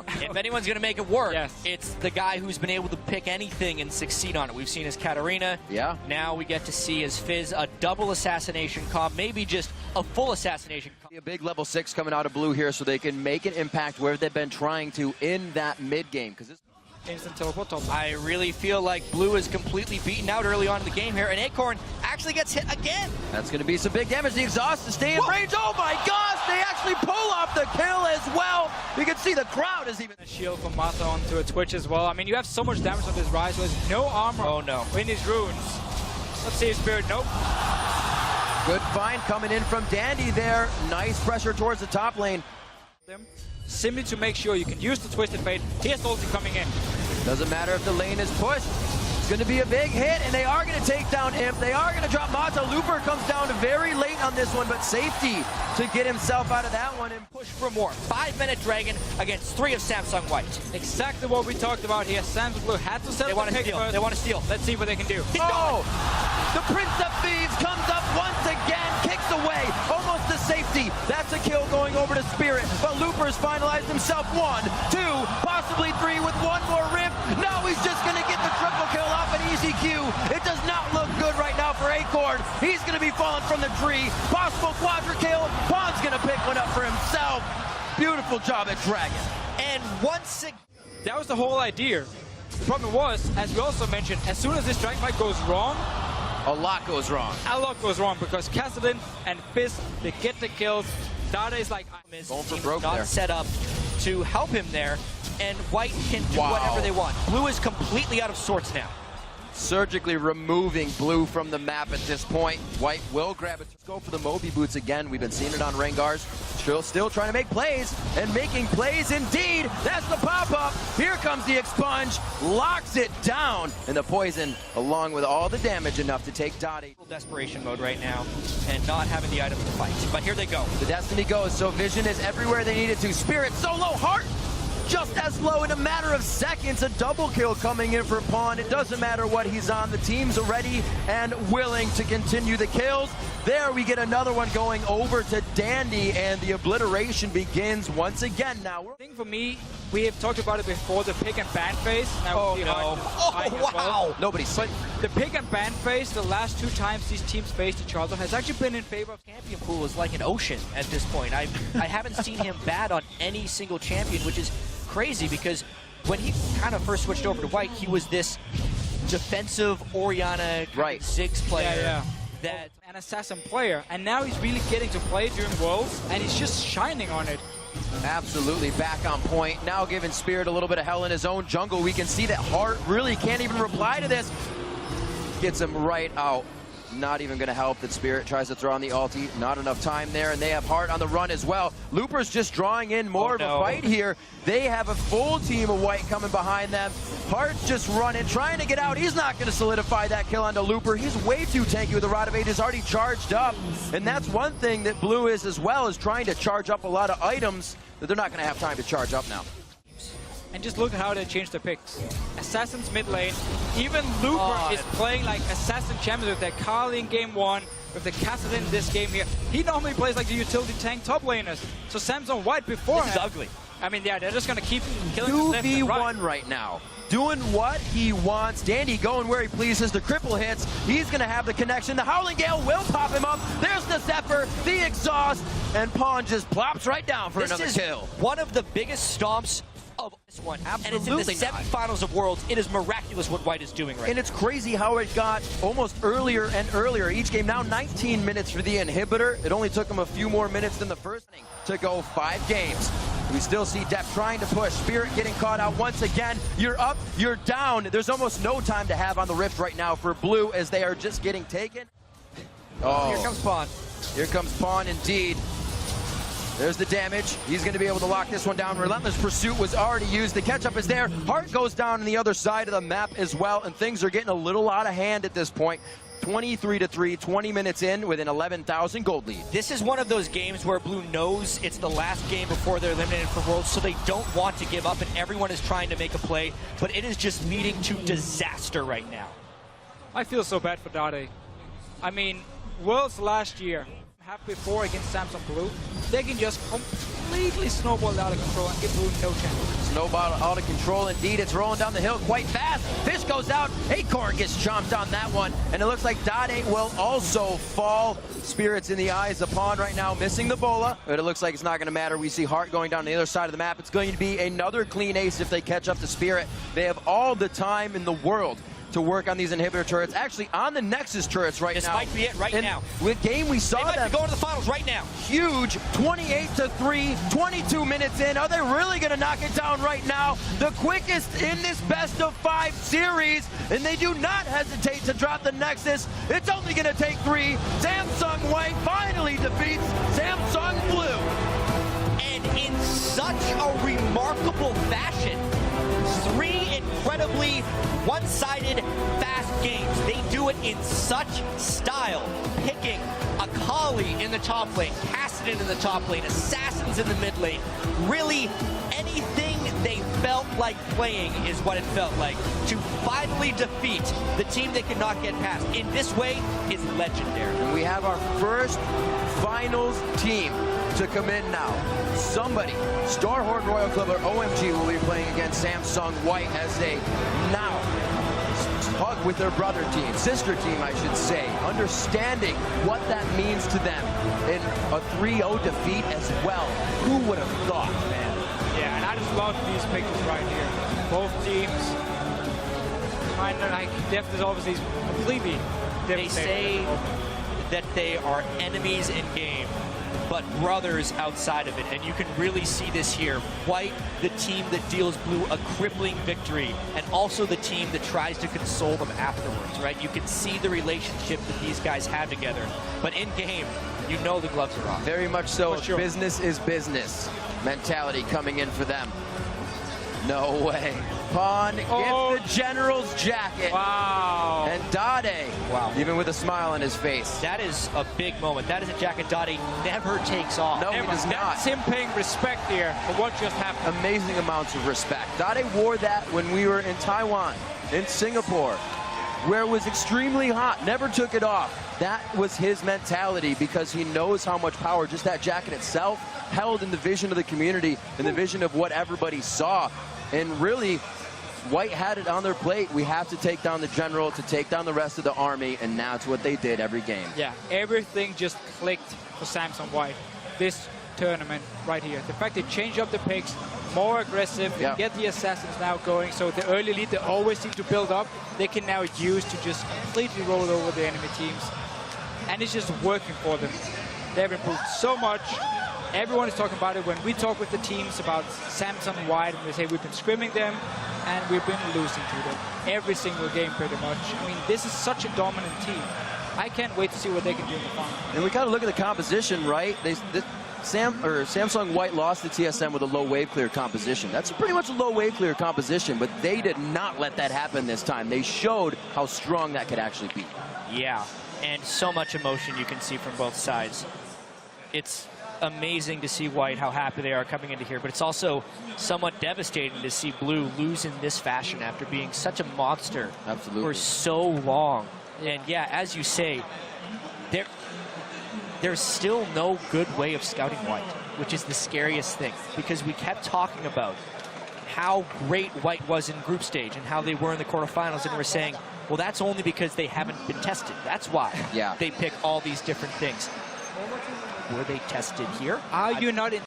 down. If anyone's going to make it work, Yes. it's the guy who's been able to pick anything and succeed on it. We've seen his Katarina. Yeah. Now we get to see his Fizz, a double assassination comp, maybe just a full assassination comp. A big level 6 coming out of blue here so they can make an impact where they've been trying to in that mid game. Because this Instant teleport top. I really feel like blue is completely beaten out early on in the game here, and Acorn actually gets hit again. That's going to be some big damage. The exhaust to stay in range. Oh my gosh, they actually pull off the kill as well. You can see the crowd is even. A shield from Martha onto a Twitch as well. I mean, you have so much damage on this Rise, so there's no armor in his runes. Let's see his Spirit. Nope. Good find coming in from Dandy there. Nice pressure towards the top lane. Simply to make sure you can use the Twisted Fate. Here's ulti coming in. Doesn't matter if the lane is pushed. It's going to be a big hit, and they are going to take down Imp. They are going to drop Mata. Looper comes down very late on this one, but safety to get himself out of that one and Push for more. 5-minute Dragon against 3 of Samsung White. Exactly what we talked about here. Samsung Blue had to set up the pick first. They want to steal. Let's see what they can do. Oh! The Prince of Thieves comes up once again, kicks away, almost to safety. That's a kill going over to Spirit, but Looper's finalized himself 1, 2, possibly 3 with one more rift. Now he's just going to get the triple kill off an easy Q. It does not look good right now for Acorn. He's going to be falling from the tree. Possible quadra kill. Pond's going to pick one up for himself. Beautiful job at Dragon. And once again, That was the whole idea. The problem was, as we also mentioned, as soon as this Dragon fight goes wrong, A lot goes wrong. a lot goes wrong because Kassadin and Fizz, they get the kills. Dade is like, Going for broke not there. set up to help him there, and White can do whatever they want. Blue is completely out of sorts now. Surgically removing blue from the map at this point. White will grab it. Let's go for the Moby boots again. We've been seeing it on Rengars. Still trying to make plays, and making plays indeed. That's the pop-up. Here comes the expunge. Locks it down. And the poison, along with all the damage, enough to take Dottie. Desperation mode right now, and not having the items to fight. But here they go. The Destiny goes, so Vision is everywhere they need it to. Spirit solo, Heart just as low in a matter of seconds. A double kill coming in for Pawn. It doesn't matter what he's on. The team's ready and willing to continue the kills. There we get another one going over to Dandy, and the obliteration begins once again. Now, I think for me, we have talked about it before, the pick and ban phase. Now we see Hyde as well. Nobody's safe. The pick and ban phase, the last 2 times these teams faced each other, has actually been in favor of Champion pool is like an ocean at this point. I haven't seen him bad on any single champion, which is crazy because when he kind of first switched over to White, he was this defensive Orianna Ziggs player. That an assassin player, and now he's really getting to play during Worlds, and he's just shining on it. Absolutely back on point. Now giving Spirit a little bit of hell in his own jungle. We can see that Heart really can't even reply to this. Gets him right out. Not even going to help that Spirit tries to throw on the ulti. Not enough time there, and they have Heart on the run as well. Looper's just drawing in more of a fight here. They have a full team of White coming behind them. Heart's just running, trying to get out. He's not going to solidify that kill onto Looper. He's way too tanky with the Rod of Ages already charged up. And that's one thing that Blue is as well, is trying to charge up a lot of items that they're not going to have time to charge up now. And just look at how they changed their picks. Assassin's mid lane. Even Looper is playing like Assassin champion with their Carly in game 1, with the Kassadin in this game here. He normally plays like the utility tank top laners. So Samsung White before this is ugly. I mean, yeah, they're just going to keep killing us left and right. 2v1 right now. Doing what he wants. Dandy going where he pleases. The cripple hits. He's going to have the connection. The Howling Gale will pop him up. There's the Zephyr, the exhaust, and Pawn just plops right down for another kill. One of the biggest stomps of this one. Absolutely. And it's in the semifinals of Worlds. It is miraculous what White is doing right now. And it's crazy how it got almost earlier and earlier each game. Now 19 minutes for the inhibitor. It only took him a few more minutes than the first inning to go 5 games. We still see Def trying to push. Spirit getting caught out once again. You're up, you're down. There's almost no time to have on the Rift right now for Blue as they are just getting taken. Oh, here comes Pawn. Here comes Pawn indeed. There's the damage. He's going to be able to lock this one down. Relentless Pursuit was already used. The catch-up is there. Heart goes down on the other side of the map as well, and things are getting a little out of hand at this point. 23-3, 20 minutes in with an 11,000 gold lead. This is one of those games where Blue knows it's the last game before they're eliminated for Worlds, so they don't want to give up, and everyone is trying to make a play, but it is just leading to disaster right now. I feel so bad for Dade. I mean, Worlds last year have before against Samsung Blue, they can just completely snowball it out of control and give Blue no chance. Snowball out of control indeed. It's rolling down the hill quite fast. Fish goes out. Acorn gets chomped on that one. And it looks like Dade will also fall. Spirits in the eye is the pawn right now, missing the bola. But it looks like it's not going to matter. We see Heart going down the other side of the map. It's going to be another clean ace if they catch up to Spirit. They have all the time in the world to work on these inhibitor turrets. Actually, on the Nexus turrets right now. This might be it right now. With game, we saw them. They might be going to the finals right now. Huge, 28-3, 22 minutes in. Are they really going to knock it down right now? The quickest in this best-of-5 series, and they do not hesitate to drop the Nexus. It's only going to take 3. Samsung White finally defeats Samsung Blue. And in such a remarkable fashion, 3 incredibly one-sided fast games. They do it in such style, picking Akali in the top lane, Kassadin in the top lane, Assassins in the mid lane. Really, anything they felt like playing is what it felt like. To finally defeat the team they could not get past in this way is legendary. And we have our first finals team to come in now. Somebody, Starhorn Royal Club or OMG, will be playing against Samsung White as they now hug with their brother team, sister team, I should say, understanding what that means to them in a 3-0 defeat as well. Who would have thought, man? Yeah, and I just love these pictures right here. Both teams, kind of like Deft is obviously completely devastated. They say that they are enemies in game, but brothers outside of it, and you can really see this here. White, the team that deals Blue a crippling victory, and also the team that tries to console them afterwards, right? You can see the relationship that these guys have together, but in game, you know the gloves are off. Very much so. For sure. Business is business mentality coming in for them. No way. Pawn gets the General's jacket. Wow. And Dade, wow, even with a smile on his face. That is a big moment. That is a jacket Dade never takes off. No, he does not. That's him paying respect here for what just happened. Amazing amounts of respect. Dade wore that when we were in Taiwan, in Singapore, where it was extremely hot, never took it off. That was his mentality because he knows how much power just that jacket itself held in the vision of the community, in the vision of what everybody saw. And really, White had it on their plate. We have to take down the General to take down the rest of the army, and that's what they did every game. Yeah, everything just clicked for Samsung White this tournament right here. The fact they changed up the picks, more aggressive, get the Assassins now going, so the early lead they always seem to build up, they can now use to just completely roll over the enemy teams. And it's just working for them. They've improved so much. Everyone is talking about it. When we talk with the teams about Samsung White, and they say we've been scrimming them and we've been losing to them every single game pretty much. I mean, this is such a dominant team. I can't wait to see what they can do in the final. And we got to look at the composition, right? Samsung White lost the TSM with a low wave clear composition. That's pretty much a low wave clear composition, but they did not let that happen this time. They showed how strong that could actually be. Yeah, and so much emotion you can see from both sides. It's amazing to see White, how happy they are coming into here, but it's also somewhat devastating to see Blue lose in this fashion after being such a monster for so long. And yeah, as you say, there's still no good way of scouting White, which is the scariest thing, because we kept talking about how great White was in group stage and how they were in the quarterfinals, and we're saying, well, that's only because they haven't been tested. That's why they pick all these different things. Were they tested here? Are you not in